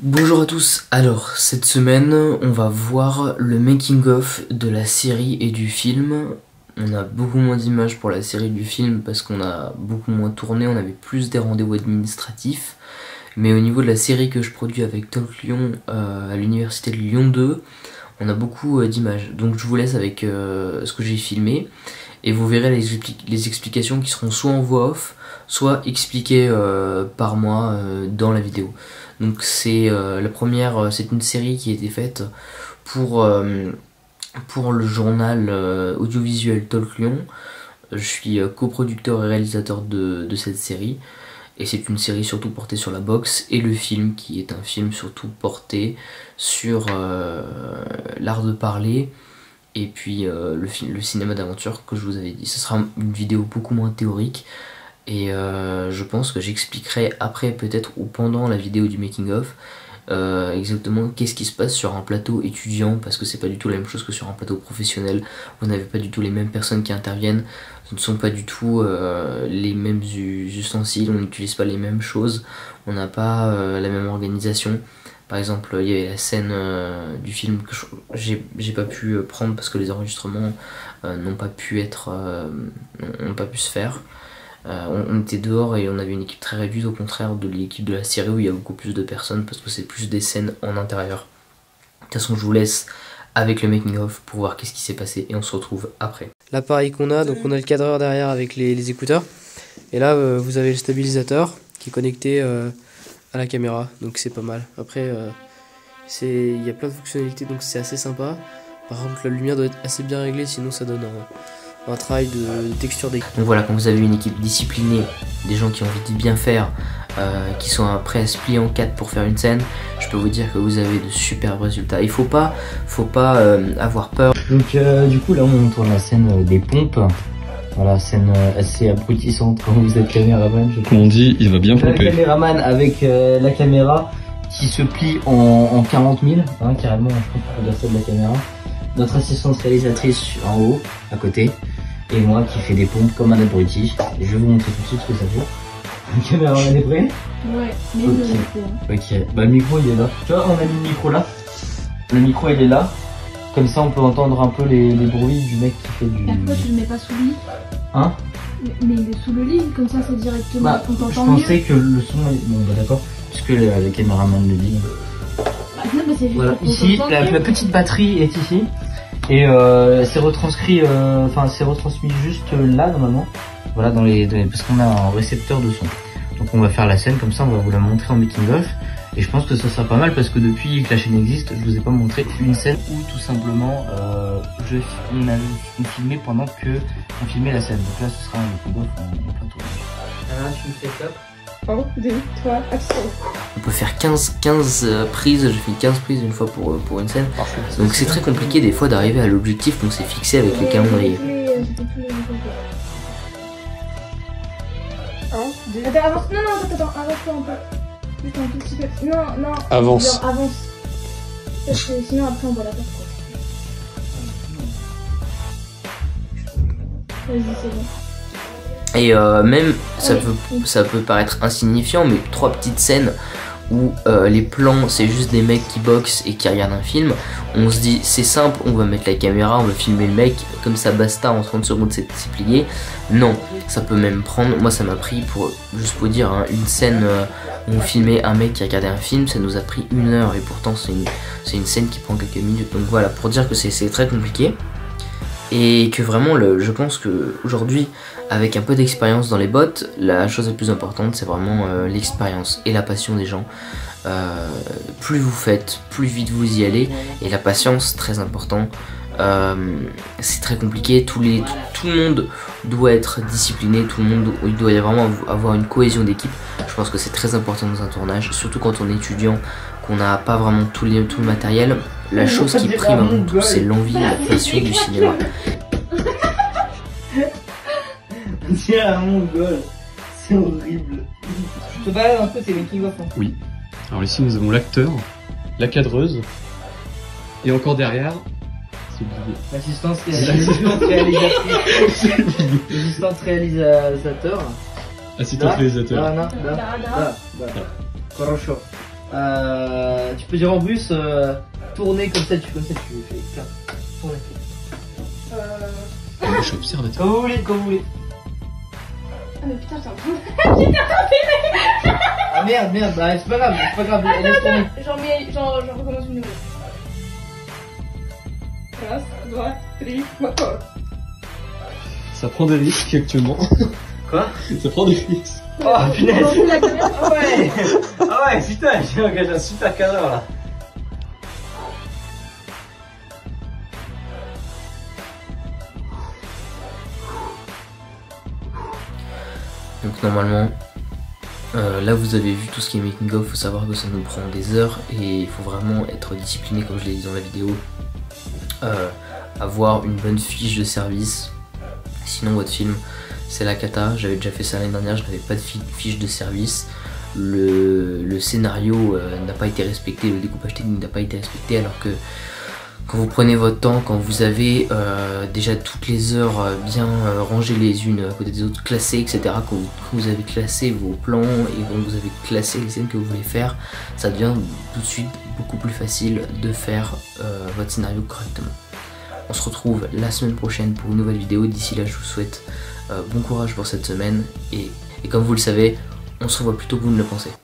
Bonjour à tous, alors cette semaine on va voir le making of de la série et du film. On a beaucoup moins d'images pour la série et du film parce qu'on a beaucoup moins tourné, on avait plus des rendez-vous administratifs. Mais au niveau de la série que je produis avec Talk Lyon à l'université de Lyon 2, on a beaucoup d'images. Donc je vous laisse avec ce que j'ai filmé et vous verrez les explications qui seront soit en voix off, soit expliquées par moi dans la vidéo. Donc c'est la première, c'est une série qui a été faite pour le journal audiovisuel Talk Lyon. Je suis coproducteur et réalisateur de cette série. Et c'est une série surtout portée sur la boxe et le film qui est un film surtout porté sur l'art de parler et puis le cinéma d'aventure que je vous avais dit. Ce sera une vidéo beaucoup moins théorique et je pense que j'expliquerai après peut-être ou pendant la vidéo du making of exactement qu'est-ce qui se passe sur un plateau étudiant, parce que c'est pas du tout la même chose que sur un plateau professionnel. Vous n'avez pas du tout les mêmes personnes qui interviennent, ce ne sont pas du tout les mêmes ustensiles, on n'utilise pas les mêmes choses, on n'a pas la même organisation. Par exemple, il y avait la scène du film que j'ai pas pu prendre parce que les enregistrements n'ont pas pu se faire. On était dehors et on avait une équipe très réduite, au contraire de l'équipe de la série où il y a beaucoup plus de personnes parce que c'est plus des scènes en intérieur. De toute façon je vous laisse avec le making of pour voir qu'est-ce qui s'est passé et on se retrouve après. L'appareil qu'on a, donc on a le cadreur derrière avec les écouteurs et là vous avez le stabilisateur qui est connecté à la caméra, donc c'est pas mal. Après il y a plein de fonctionnalités donc c'est assez sympa. Par contre la lumière doit être assez bien réglée sinon ça donne un travail de texture d'équipe. Donc voilà, quand vous avez une équipe disciplinée, des gens qui ont envie de bien faire, qui sont prêts à se plier en 4 pour faire une scène, je peux vous dire que vous avez de superbes résultats. Il faut pas avoir peur. Donc du coup là on tourne la scène des pompes. Voilà, scène assez abrutissante quand vous êtes caméraman. Comme on dit, il va bien pomper. Le caméraman avec la caméra qui se plie en 40 000, hein, carrément, je pense qu'on regarde ça de la caméra. Notre assistante réalisatrice en haut, à côté. Et moi qui fais des pompes comme un abruti. Et je vais vous montrer tout de suite ce que ça fait. Le caméraman est prêt? Ouais, mais okay. Le micro. Ok, bah le micro il est là. Tu vois, on a mis le micro là. Le micro il est là. Comme ça on peut entendre un peu les bruits du mec qui fait du... Et pourquoi tu le mets pas sous le lit? Hein? Mais il est sous le lit, comme ça c'est directement, bah, on t'entend je mieux. pensais que le son... Bon bah d'accord, puisque le caméraman le dit. Bah, non, mais c'est juste voilà, ici, la petite batterie est ici. Et c'est retranscrit, c'est retransmis juste là normalement. Voilà, parce qu'on a un récepteur de son. Donc on va faire la scène comme ça, on va vous la montrer en making of. Et je pense que ça sera pas mal parce que depuis que la chaîne existe, je vous ai pas montré une scène où tout simplement on filmait pendant que on filmait la scène. Donc là ce sera un making of en plateau. Alors tu me fais top. 1, 2, 3, action. On peut faire 15 prises, je fais 15 prises une fois pour une scène. Parfait. Donc c'est très compliqué des fois d'arriver à l'objectif qu'on s'est fixé avec les calendriers. Attends, avance. Non, attends, avance-toi un peu. Juste un tout petit peu. Non. Avance. Genre, avance. Parce que sinon après on voit la porte. Vas-y, c'est bon. Et même, ça peut paraître insignifiant, mais 3 petites scènes où les plans, c'est juste des mecs qui boxent et qui regardent un film. On se dit, c'est simple, on va mettre la caméra, on va filmer le mec, comme ça basta, en 30 secondes c'est plié. Non, ça peut même prendre, moi ça m'a pris, juste pour dire, hein, une scène où on filmait un mec qui regardait un film, ça nous a pris 1 heure, et pourtant c'est une scène qui prend quelques minutes. Donc voilà, pour dire que c'est très compliqué. Et que vraiment, je pense qu'aujourd'hui, avec un peu d'expérience dans les bottes, la chose la plus importante, c'est vraiment l'expérience et la passion des gens. Plus vous faites, plus vite vous y allez. Et la patience, très important. C'est très compliqué, tout le monde doit être discipliné, il doit y vraiment avoir une cohésion d'équipe. Je pense que c'est très important dans un tournage, surtout quand on est étudiant, qu'on n'a pas vraiment tout le matériel. La chose qui prime avant tout, c'est l'envie et la passion du cinéma. C'est un mongol, c'est horrible. Je te balade un peu, c'est making of. Hein. Oui. Alors ici nous avons l'acteur, la cadreuse, et encore derrière, c'est oublié. L'assistante réalisatrice. L'assistante réalisateur. Assistant réalisateur. Là. Corrocho. tu peux dire en russe tourner comme ça, tu fais comme ça, tu fais clap. Tourner. Je suis observateur. Comme vous voulez, comme vous voulez. Ah mais putain, t'es en train Ah merde, bah c'est pas grave, laisse tourner. J'en recommence une nouvelle. 1, 2, 3, 4. Ça prend des risques actuellement. Quoi? Ça prend des risques. Oh punaise. Ah ouais. Ah ouais, putain, j'ai engagé un super cadreur là. Donc normalement, là vous avez vu tout ce qui est making of, faut savoir que ça nous prend des heures et il faut vraiment être discipliné comme je l'ai dit dans la vidéo. Avoir une bonne fiche de service, sinon votre film c'est la cata. J'avais déjà fait ça l'année dernière, je n'avais pas de fiche de service. Le scénario n'a pas été respecté, le découpage technique n'a pas été respecté, alors que quand vous prenez votre temps, quand vous avez déjà toutes les heures bien rangées les unes à côté des autres, classées, etc., quand vous avez classé vos plans et quand vous avez classé les scènes que vous voulez faire, ça devient tout de suite beaucoup plus facile de faire votre scénario correctement. On se retrouve la semaine prochaine pour une nouvelle vidéo. D'ici là, je vous souhaite bon courage pour cette semaine et comme vous le savez, on se revoit plus tôt que vous ne le pensez.